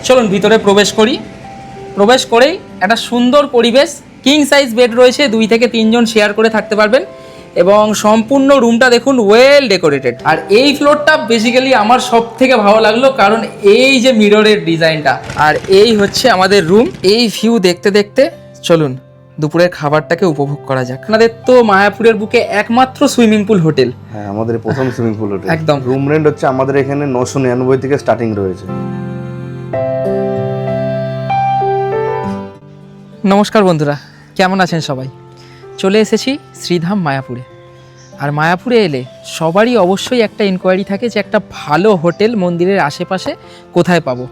চলুন ভিতরে প্রবেশ করি। প্রবেশ করেই একটা সুন্দর পরিবেশ, কিং সাইজ বেড রয়েছে, 2 থেকে 3 জন শেয়ার করে থাকতে পারবেন এবং সম্পূর্ণ রুমটা দেখুন ওয়েল ডেকোরেটেড। আর এই ফ্লোরটা বেসিক্যালি আমার সব থেকে ভালো লাগলো, কারণ এই যে মিররের ডিজাইনটা, আর এই হচ্ছে আমাদের রুম। এই ভিউ দেখতে দেখতে চলুন দুপুরের খাবারটাকে উপভোগ করা যাক। আপনাদের তো মায়াপুরের বুকে একমাত্র সুইমিং পুল হোটেল। হ্যাঁ, আমাদের প্রথম সুইমিং পুল হোটেল। একদম। রুম রেন্ট হচ্ছে আমাদের এখানে 999 থেকে স্টার্টিং রয়েছে। নমস্কার বন্ধুরা, কেমন আছেন সবাই? চলে এসেছি শ্রীধাম মায়াপুরে। আর মায়াপুরে এলে সবারই অবশ্যই একটা ইনকোয়ারি থাকে যে একটা ভালো হোটেল মন্দিরের আশেপাশে কোথায় পাবো।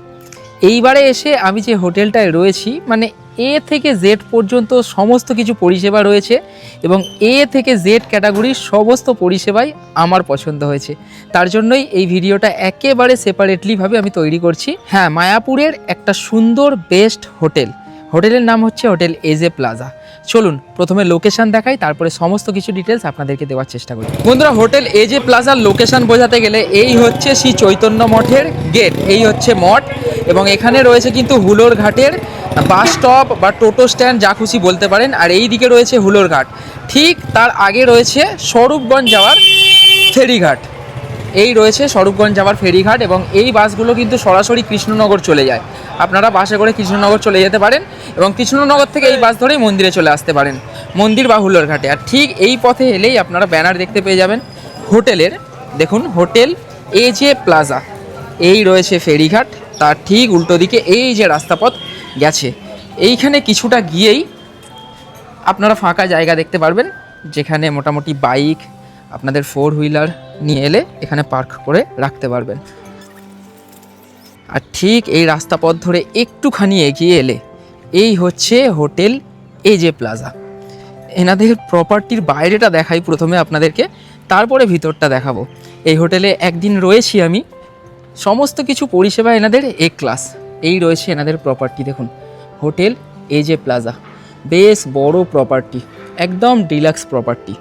এইবারে এসে আমি যে হোটেলটায় রয়েছি, মানে এ থেকে জেড পর্যন্ত সমস্ত কিছু পরিষেবা রয়েছে এবং এ থেকে জেড ক্যাটাগরির সমস্ত পরিষেবাই আমার পছন্দ হয়েছে। তার জন্যই এই ভিডিওটা একেবারে সেপারেটলিভাবে আমি তৈরি করছি। হ্যাঁ, মায়াপুরের একটা সুন্দর বেস্ট হোটেল, হোটেলের নাম হচ্ছে হোটেল এজে প্লাজা। চলুন প্রথমে লোকেশন দেখাই, তারপরে সমস্ত কিছু ডিটেলস আপনাদেরকে দেওয়ার চেষ্টা করি। বন্ধুরা, হোটেল এজে প্লাজার লোকেশন বোঝাতে গেলে এই হচ্ছে শ্রী চৈতন্য মঠের গেট, এই হচ্ছে মঠ এবং এখানে রয়েছে কিন্তু হুলোর ঘাটের বাস স্টপ বা টোটো স্ট্যান্ড, যা খুশি বলতে পারেন। আর এই দিকে রয়েছে হুলোর ঘাট, ঠিক তার আগে রয়েছে স্বরূপগঞ্জ যাওয়ার ফেরিঘাট। এই রয়েছে স্বরূপগঞ্জ যাওয়ার ফেরিঘাট এবং এই বাসগুলো কিন্তু সরাসরি কৃষ্ণনগর চলে যায়। আপনারা বাসে করে কৃষ্ণনগর চলে যেতে পারেন এবং কৃষ্ণনগর থেকে এই বাস ধরেই মন্দিরে চলে আসতে পারেন, মন্দির বা হুলোর ঘাটে। আর ঠিক এই পথে এলেই আপনারা ব্যানার দেখতে পেয়ে যাবেন হোটেলের। দেখুন, হোটেল এজে প্লাজা। এই রয়েছে ফেরিঘাট, তার ঠিক উল্টো দিকে এই যে রাস্তাপথ গেছে, এইখানে কিছুটা গিয়েই আপনারা ফাঁকা জায়গা দেখতে পারবেন, যেখানে মোটামুটি বাইক, আপনাদের 4 হুইলার নিয়ে এলে এখানে পার্ক করে রাখতে পারবেন। আর ঠিক এই রাস্তা পথ ধরে একটুখানি এগিয়ে এলে এই হচ্ছে হোটেল এজে প্লাজা। এনাদের প্রপার্টির বাইরেটা দেখাই প্রথমে আপনাদেরকে, তারপরে ভিতরটা দেখাবো। এই হোটেলে একদিন রয়েছি আমি, সমস্ত কিছু পরিষেবা এনাদের এ ক্লাস। এই রয়েছে এনাদের প্রপার্টি, দেখুন হোটেল এজে প্লাজা, বেশ বড় প্রপার্টি, একদম ডিলাক্স প্রপার্টি।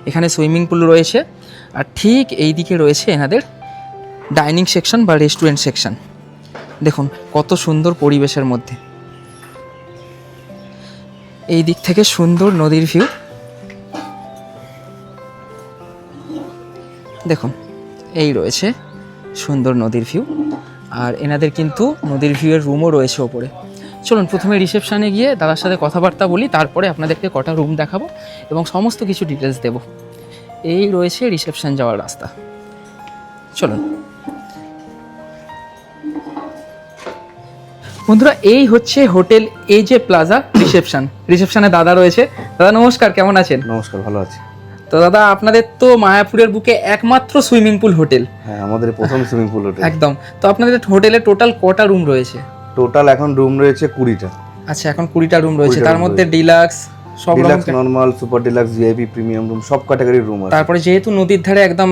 এখানে সুইমিং পুল রয়েছে আর ঠিক এই দিকে রয়েছে এনাদের ডাইনিং সেকশন বা রেস্টুরেন্ট সেকশন। দেখুন কত সুন্দর পরিবেশের মধ্যে, এই দিক থেকে সুন্দর নদীর ভিউ। দেখুন এই রয়েছে সুন্দর নদীর ভিউ, আর এনাদের কিন্তু নদীর ভিউয়ের রুমও রয়েছে ওপরে। চলুন প্রথমে রিসেপশানে গিয়ে দাদার সাথে কথাবার্তা বলি, তারপরে আপনাদেরকে কটা রুম দেখাবো এবং সমস্ত কিছু ডিটেলস দেব। এই রয়েছে রিসেপশন যাওয়ার রাস্তা, চলুন। বন্ধুরা, এই হচ্ছে হোটেল এজে প্লাজা রিসেপশন। রিসেপশনে দাদা রয়েছে। দাদা নমস্কার, কেমন আছেন? নমস্কার, ভালো আছি। তো দাদা, আপনাদের তো মায়াপুরের বুকে একমাত্র সুইমিং পুল হোটেল। হ্যাঁ, আমাদের প্রথম সুইমিং পুল হোটেল। একদম। তো আপনাদের হোটেলে টোটাল কটা রুম রয়েছে? টোটাল এখন রুম রয়েছে 20টা। আচ্ছা, এখন 20টা রুম রয়েছে, 20টা তার room মধ্যে রয়েছে। ডিলাক্স, সব রকম, deluxe, normal, super deluxe, VIP, premium room, সব ক্যাটাগরির রুম আছে। তারপরে যেহেতু নদীর ধারে একদম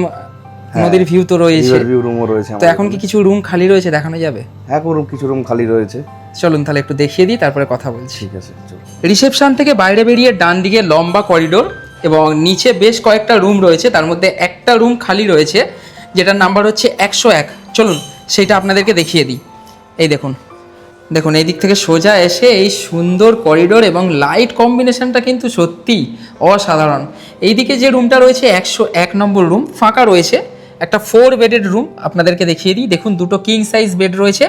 নদীর ভিউ তো রয়েছে, রিভার ভিউ রুমও রয়েছে। তো এখন কি কিছু রুম খালি রয়েছে, দেখানো যাবে? হ্যাঁ, কিছু রুম খালি রয়েছে। চলুন তাহলে একটু দেখিয়ে দিই, তারপরে কথা বলছি। ঠিক আছে, চলুন। রিসেপশন থেকে বাইরে বেরিয়ে ডান দিকে লম্বা করিডোর এবং নিচে বেশ কয়েকটা রুম রয়েছে, তার মধ্যে একটা রুম খালি রয়েছে যেটার নাম্বার হচ্ছে 101। চলুন সেটা আপনাদেরকে দেখিয়ে দিই। এই দেখুন, দেখুন এই দিক থেকে সোজা এসে এই সুন্দর করিডোর এবং লাইট কম্বিনেশনটা কিন্তু সত্যি অসাধারণ। এইদিকে যে রুমটা রয়েছে 101 নম্বর রুম ফাঁকা রয়েছে, একটা 4 বেডেড রুম আপনাদেরকে দেখিয়ে দিই। দেখুন দুটো কিং সাইজ বেড রয়েছে,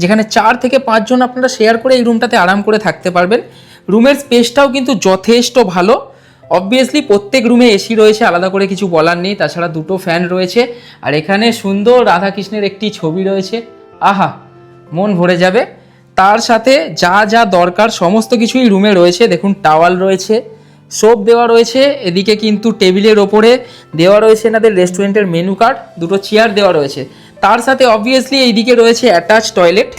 যেখানে 4 থেকে 5 জন আপনারা শেয়ার করে এই রুমটাতে আরাম করে থাকতে পারবেন। রুমের স্পেসটাও কিন্তু যথেষ্ট ভালো। অবভিয়াসলি প্রত্যেক রুমে এসি রয়েছে, আলাদা করে কিছু বলার নেই। তাছাড়া দুটো ফ্যান রয়েছে আর এখানে সুন্দর রাধাকৃষ্ণের একটি ছবি রয়েছে, আহা মন ভরে যাবে। তার সাথে যা যা দরকার সমস্ত কিছুই রুমে রয়েছে। দেখুন টাওয়াল রয়েছে, সোপ দেওয়া রয়েছে, এদিকে কিন্তু টেবিলের ওপরে দেওয়া রয়েছে এনাদের রেস্টুরেন্টের মেনু কার্ড, দুটো চেয়ার দেওয়া রয়েছে। তার সাথে অবভিয়াসলি এইদিকে রয়েছে অ্যাটাচ টয়লেট,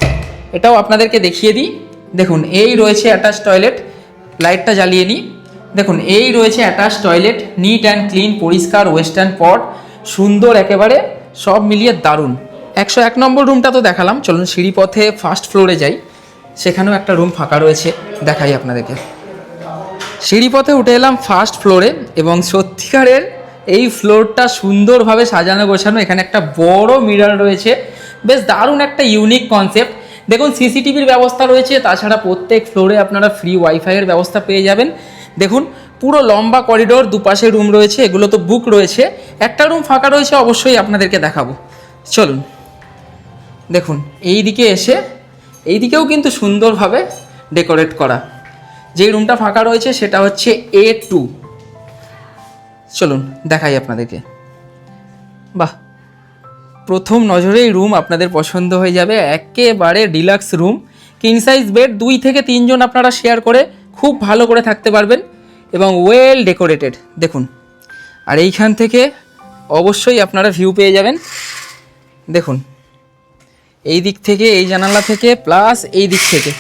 এটাও আপনাদেরকে দেখিয়ে দিই। দেখুন এই রয়েছে অ্যাটাচ টয়লেট, লাইটটা জ্বালিয়ে নিই। দেখুন এই রয়েছে attach toilet, neat and clean, পরিষ্কার, ওয়েস্টার্ন পট, সুন্দর একেবারে, সব মিলিয়ে দারুণ। 101 নম্বর রুমটা তো দেখালাম, চলুন সিঁড়িপথে ফার্স্ট ফ্লোরে যাই, সেখানেও একটা রুম ফাঁকা রয়েছে, দেখাই আপনাদেরকে। সিঁড়িপথে উঠে এলাম ফার্স্ট ফ্লোরে এবং সত্যিকারের এই ফ্লোরটা সুন্দরভাবে সাজানো গোছানো। এখানে একটা বড় মিরর রয়েছে, বেশ দারুণ একটা ইউনিক কনসেপ্ট। দেখুন সিসিটিভির ব্যবস্থা রয়েছে, তাছাড়া প্রত্যেক ফ্লোরে আপনারা ফ্রি ওয়াইফাইয়ের ব্যবস্থা পেয়ে যাবেন। দেখুন পুরো লম্বা করিডোর, দুপাশে রুম রয়েছে, এগুলো তো বুক রয়েছে, একটা রুম ফাঁকা রয়েছে, অবশ্যই আপনাদেরকে দেখাবো। চলুন দেখুন এই দিকে এসে, এই দিকেও কিন্তু সুন্দরভাবে ডেকোরেট করা। যেই রুমটা ফাঁকা রয়েছে সেটা হচ্ছে A2। চলুন দেখাই আপনাদেরকে। বাহ, প্রথম নজরেই রুম আপনাদের পছন্দ হয়ে যাবে, একেবারে deluxe room. King size bed, 2 থেকে 3 জন আপনারা শেয়ার করে খুব ভালো করে থাকতে পারবেন এবং ওয়েল ডেকোরেটেড। দেখুন, আর এইখান থেকে অবশ্যই আপনারা ভিউ পেয়ে যাবেন। দেখুন এই দিক থেকে, এই জানালা থেকে, প্লাস এই দিক থেকে,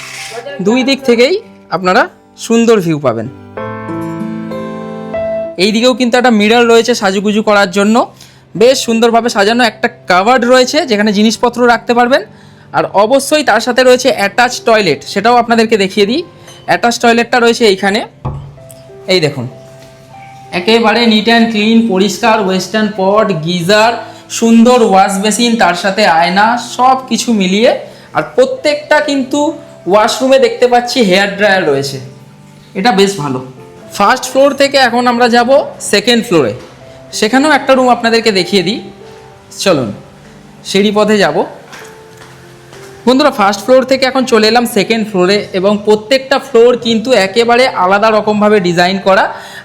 2 দিক থেকেই আপনারা সুন্দর ভিউ পাবেন। এই দিকেও কিন্তু একটা মিরর রয়েছে সাজুগুজু করার জন্য, বেশ সুন্দরভাবে সাজানো। একটা কাভার্ড রয়েছে যেখানে জিনিসপত্র রাখতে পারবেন। আর অবশ্যই তার সাথে রয়েছে অ্যাটাচ টয়লেট, সেটাও আপনাদেরকে দেখিয়ে দিই। অ্যাটাচ টয়লেটটা রয়েছে এইখানে, এই দেখুন একেবারে নিট অ্যান্ড ক্লিন, পরিষ্কার, ওয়েস্টার্ন পট, গিজার, সুন্দর ওয়াশ বেসিন, তার সাথে আয়না, সব কিছু মিলিয়ে। আর প্রত্যেকটা কিন্তু ওয়াশরুমে দেখতে পাচ্ছি হেয়ার ড্রায়ার রয়েছে, এটা বেশ ভালো। ফার্স্ট ফ্লোর থেকে এখন আমরা যাব সেকেন্ড ফ্লোরে, সেখানেও একটা রুম আপনাদেরকে দেখিয়ে দিই। চলুন সিঁড়ি পথে যাব। বন্ধুরা ফার্স্ট ফ্লোর থেকে এখন চলে এলাম সেকেন্ড ফ্লোরে, এবং প্রত্যেকটা ফ্লোর কিন্তু একেবারে আলাদা রকমভাবে ডিজাইন করা।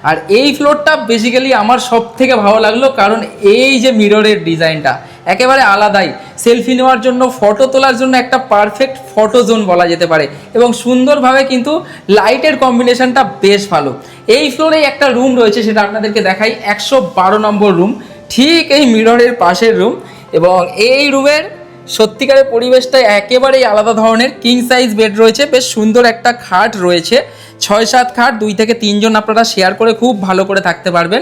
আর এই ফ্লোরটা বেসিক্যালি আমার সব থেকে ভালো লাগলো, কারণ এই যে মিররের ডিজাইনটা একেবারে আলাদাই। সেলফি নেওয়ার জন্য, ফটো তোলার জন্য একটা পারফেক্ট ফটো জোন বলা যেতে পারে, এবং সুন্দরভাবে কিন্তু লাইটের কম্বিনেশনটা বেশ ভালো। এই ফ্লোরেই একটা রুম রয়েছে, সেটা আপনাদেরকে দেখাই, 112 নম্বর রুম, ঠিক এই মিররের পাশের রুম। এবং এই রুমের সত্যিকারের পরিবেশটা একেবারেই আলাদা ধরনের। কিং সাইজ বেড রয়েছে, বেশ সুন্দর একটা খাট রয়েছে, 6-7 খাট, 2 থেকে 3 জন আপনারা শেয়ার করে খুব ভালো করে থাকতে পারবেন।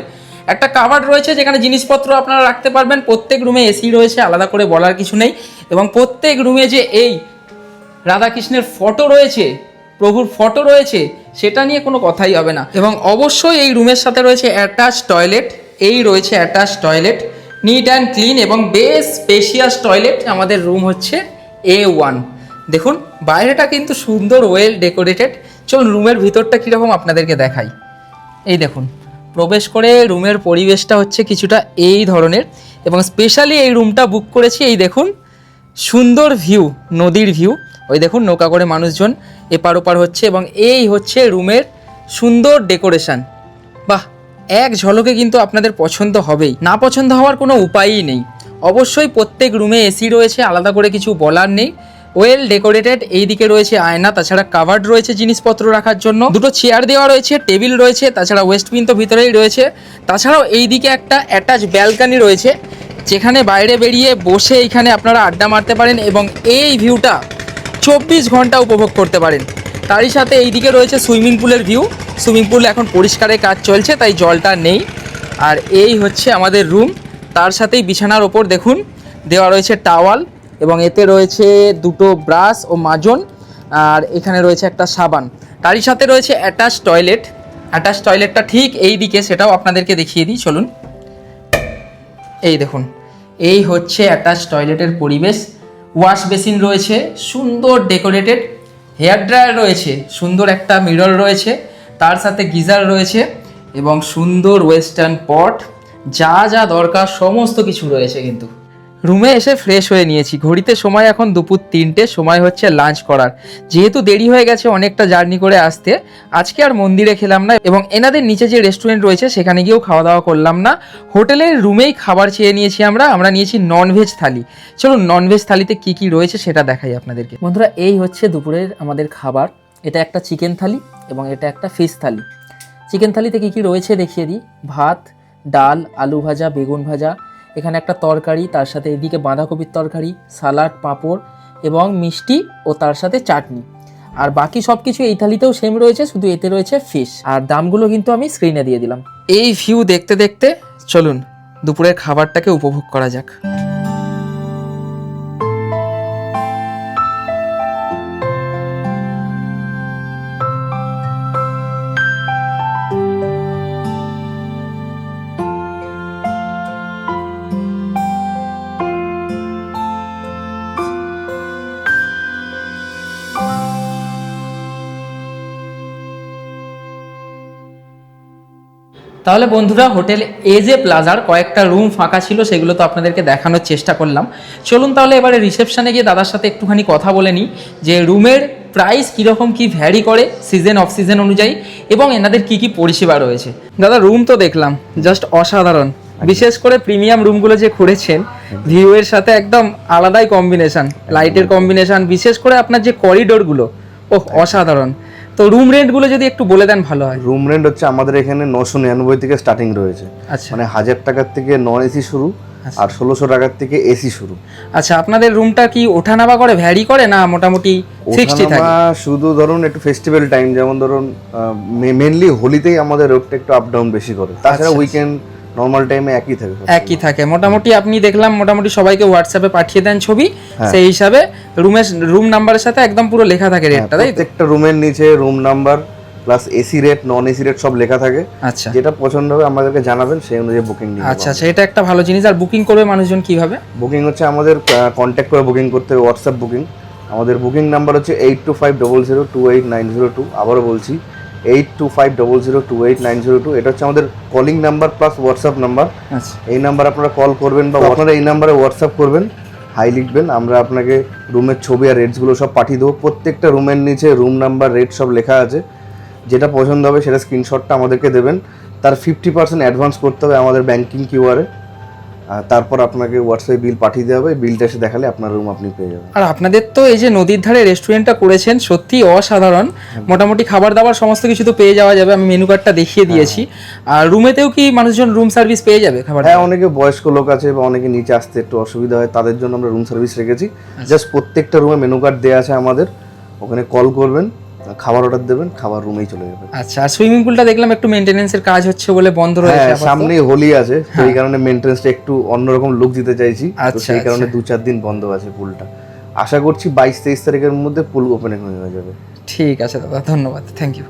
একটা কাভার্ড রয়েছে যেখানে জিনিসপত্র আপনারা রাখতে পারবেন। প্রত্যেক রুমে এসি রয়েছে, আলাদা করে বলার কিছু নেই। এবং প্রত্যেক রুমে যে এই রাধাকৃষ্ণের ফটো রয়েছে, প্রভুর ফটো রয়েছে, সেটা নিয়ে কোনো কথাই হবে না। এবং অবশ্যই এই রুমের সাথে রয়েছে অ্যাটাচ টয়লেট, এই রয়েছে attach toilet, neat and clean এবং বেশ স্পেশিয়াস টয়লেট। আমাদের রুম হচ্ছে A1। দেখুন বাইরেটা কিন্তু সুন্দর, ওয়েল ডেকোরেটেড। চলুন রুমের ভিতরটা কীরকম আপনাদেরকে দেখাই। এই দেখুন, প্রবেশ করে রুমের পরিবেশটা হচ্ছে কিছুটা এই ধরনের, এবং স্পেশালি এই রুমটা বুক করেছি। এই দেখুন সুন্দর ভিউ, নদীর ভিউ, ওই দেখুন নৌকা করে মানুষজন এপার ওপার হচ্ছে, এবং এই হচ্ছে রুমের সুন্দর ডেকোরেশন। বাহ, এক ঝলকে কিন্তু আপনাদের পছন্দ হবেই, না পছন্দ হওয়ার কোনো উপায়ই নেই। অবশ্যই প্রত্যেক রুমে এসি রয়েছে, আলাদা করে কিছু বলার নেই, ওয়েল ডেকোরেটেড। এই দিকে রয়েছে আয়না, তাছাড়া কাভার্ড রয়েছে জিনিসপত্র রাখার জন্য, 2টো চেয়ার দেওয়া রয়েছে, টেবিল রয়েছে, তাছাড়া ওয়েস্টবিন তো ভিতরেই রয়েছে। তাছাড়াও এই দিকে একটা অ্যাটাচ ব্যালকানি রয়েছে, যেখানে বাইরে বেরিয়ে বসে এইখানে আপনারা আড্ডা মারতে পারেন এবং এই ভিউটা 24 ঘন্টা উপভোগ করতে পারেন। তারই সাথে এই দিকে রয়েছে সুইমিং পুলের ভিউ। সুইমিং পুল এখন পরিষ্কারের কাজ চলছে, তাই জলটা নেই। আর এই হচ্ছে আমাদের রুম, তার সাথেই বিছানার ওপর দেখুন দেওয়া রয়েছে টাওয়াল, এবং এতে রয়েছে 2টো ব্রাশ ও মাজন, আর এখানে রয়েছে একটা সাবান। তারই সাথে রয়েছে অ্যাটাচ টয়লেট। অ্যাটাচ টয়লেটটা ঠিক এই দিকে, সেটাও আপনাদেরকে দেখিয়ে দিই, চলুন। এই দেখুন, এই হচ্ছে অ্যাটাচ টয়লেটের পরিবেশ। ওয়াশ বেসিন রয়েছে, সুন্দর ডেকোরেটেড, হেয়ার ড্রায়ার রয়েছে, সুন্দর একটা মিরর রয়েছে, তার সাথে গিজার রয়েছে, এবং সুন্দর ওয়েস্টার্ন পট, যা যা দরকার সমস্ত কিছু রয়েছে। কিন্তু রুমে এসে ফ্রেশ হয়ে নিয়েছি, ঘড়িতে সময় এখন দুপুর 3টে, সময় হচ্ছে লাঞ্চ করার। যেহেতু দেরি হয়ে গেছে অনেকটা জার্নি করে আসতে, আজকে আর মন্দিরে খেলাম না, এবং এনাদের নিচে যে রেস্টুরেন্ট রয়েছে সেখানে গিয়েও খাওয়া দাওয়া করলাম না, হোটেলের রুমেই খাবার চেয়ে নিয়েছি আমরা নিয়েছি ননভেজ থালি। চলুন ননভেজ থালিতে কি কি রয়েছে সেটা দেখাই আপনাদেরকে। বন্ধুরা এই হচ্ছে দুপুরের আমাদের খাবার, এটা একটা চিকেন থালি এবং এটা একটা ফিশ থালি। চিকেন থালিতে কি কি রয়েছে দেখিয়ে দিই। ভাত, ডাল, আলু ভাজা, বেগুন ভাজা, এখানে একটা তরকারি, তার সাথে এদিকে বাঁধাকপির তরকারি, সালাড, পাঁপড় এবং মিষ্টি, ও তার সাথে চাটনি। আর বাকি সব কিছু এই থালিতেও সেম রয়েছে, শুধু এতে রয়েছে ফিশ। আর দামগুলো কিন্তু আমি স্ক্রিনে দিয়ে দিলাম। এই ভিউ দেখতে দেখতে চলুন দুপুরের খাবারটাকে উপভোগ করা যাক। তাহলে বন্ধুরা, হোটেল এজে প্লাজার কয়েকটা রুম ফাঁকা ছিল, সেগুলো তো আপনাদেরকে দেখানোর চেষ্টা করলাম। চলুন তাহলে এবারে রিসেপশনে গিয়ে দাদার সাথে একটুখানি কথা বলে নিই যে রুমের প্রাইস কীরকম কি ভ্যারি করে সিজন অফ সিজন অনুযায়ী, এবং এনাদের কি কি পরিষেবা রয়েছে। দাদা, রুম তো দেখলাম জাস্ট অসাধারণ, বিশেষ করে প্রিমিয়াম রুমগুলো যে করেছেন ভিউয়ের সাথে একদম আলাদাই কম্বিনেশন, লাইটের কম্বিনেশন, বিশেষ করে আপনার যে করিডোরগুলো, অসাধারণ। তো রুম রেন্টগুলো যদি একটু বলে দেন ভালো হয়। রুম রেন্ট হচ্ছে আমাদের এখানে 999 থেকে স্টার্টিং রয়েছে। আচ্ছা, মানে 1000 টাকার থেকে নন এসি শুরু, আর 1600 টাকার থেকে এসি শুরু। আচ্ছা, আপনাদের রুমটা কি ওঠানামা করে, ভ্যারি করে, না মোটামুটি ফিক্সডই থাকে? ওঠানামা শুধু ধরুন একটু ফেস্টিভ্যাল টাইম, যেমন ধরুন মেনলি হোলিতেই আমাদের রোডটা একটু আপ ডাউন বেশি করে, তাছাড়া উইকেন্ড নর্মাল টাইমে একই থাকে। একই থাকে মোটামুটি। আপনি দেখলাম মোটামুটি সবাইকে হোয়াটসঅ্যাপে পাঠিয়ে দেন ছবি, সেই হিসাবে রুম নাম্বারের সাথে একদম পুরো লেখা থাকে রেটটা, তাই তো? প্রত্যেকটা রুমের নিচে room number plus AC rate, non AC rate সব লেখা থাকে। আচ্ছা, যেটা পছন্দ হবে আমাদেরকে জানাবেন, সেই অনুযায়ী বুকিং নিয়ে আচ্ছা আচ্ছা, এটা একটা ভালো জিনিস। আর বুকিং করবে মানুষজন কিভাবে? বুকিং হচ্ছে আমাদের কন্ট্যাক্ট করে বুকিং করতে হবে, হোয়াটসঅ্যাপ বুকিং। আমাদের বুকিং নাম্বার হচ্ছে 8250028902। আবারও বলছি 8250028902। এটা হচ্ছে আমাদের calling number plus WhatsApp number. আচ্ছা, এই নাম্বার আপনারা কল করবেন বা আপনারা এই নাম্বারে হোয়াটসঅ্যাপ করবেন, হাই লিখবেন, আমরা আপনাকে রুমের ছবি আর রেটসগুলো সব পাঠিয়ে দেবো। প্রত্যেকটা রুমের নিচে রুম নাম্বার, রেট সব লেখা আছে। যেটা পছন্দ হবে সেটা স্ক্রিনশটটা আমাদেরকে দেবেন। তার 50% অ্যাডভান্স করতে হবে আমাদের ব্যাংকিং কিউআরে, তারপর আপনাকে হোয়াটসঅ্যাপে বিল পাঠিয়ে দেওয়া হবে। বিলটা এসে দেখালে আপনার রুম আপনি পেয়ে যাবেন। আর আপনাদের তো এই যে নদীর ধারে রেস্টুরেন্টটা করেছেন, সত্যি অসাধারণ। মোটামুটি খাবার দাবার সমস্ত কিছু তো পেয়ে যাওয়া যাবে, আমি মেনু কার্ডটা দেখিয়ে দিয়েছি। আর রুমেতেও কি মানুষজন রুম সার্ভিস পেয়ে যাবে খাবার? হ্যাঁ, অনেকে বয়স্ক লোক আছে বা অনেকে নিচে আসতে একটু অসুবিধা হয়, তাদের জন্য আমরা রুম সার্ভিস রেখেছি। জাস্ট প্রত্যেকটা রুমে মেনু কার্ড দেওয়া আছে আমাদের, ওখানে কল করবেন, খাবার অর্ডার দেবেন, খাবার রুমেই চলে যাবে। আচ্ছা, আর সুইমিং পুলটা দেখলাম একটু মেইনটেনেন্সের কাজ হচ্ছে বলে বন্ধ রয়েছে হ্যাঁ, আপাতত। সামনেই হোলি আছে, সেই কারণে মেইনটেনেন্সটা একটু অন্যরকম লুক দিতে চাইছি, তো আচ্ছা, সেই কারণে 2-4 দিন বন্ধ আছে পুলটা। আশা করছি 22-23 তারিখের মধ্যে পুল ওপেনিং হয়ে যাবে। ঠিক আছে দাদা, ধন্যবাদ, থ্যাংক ইউ।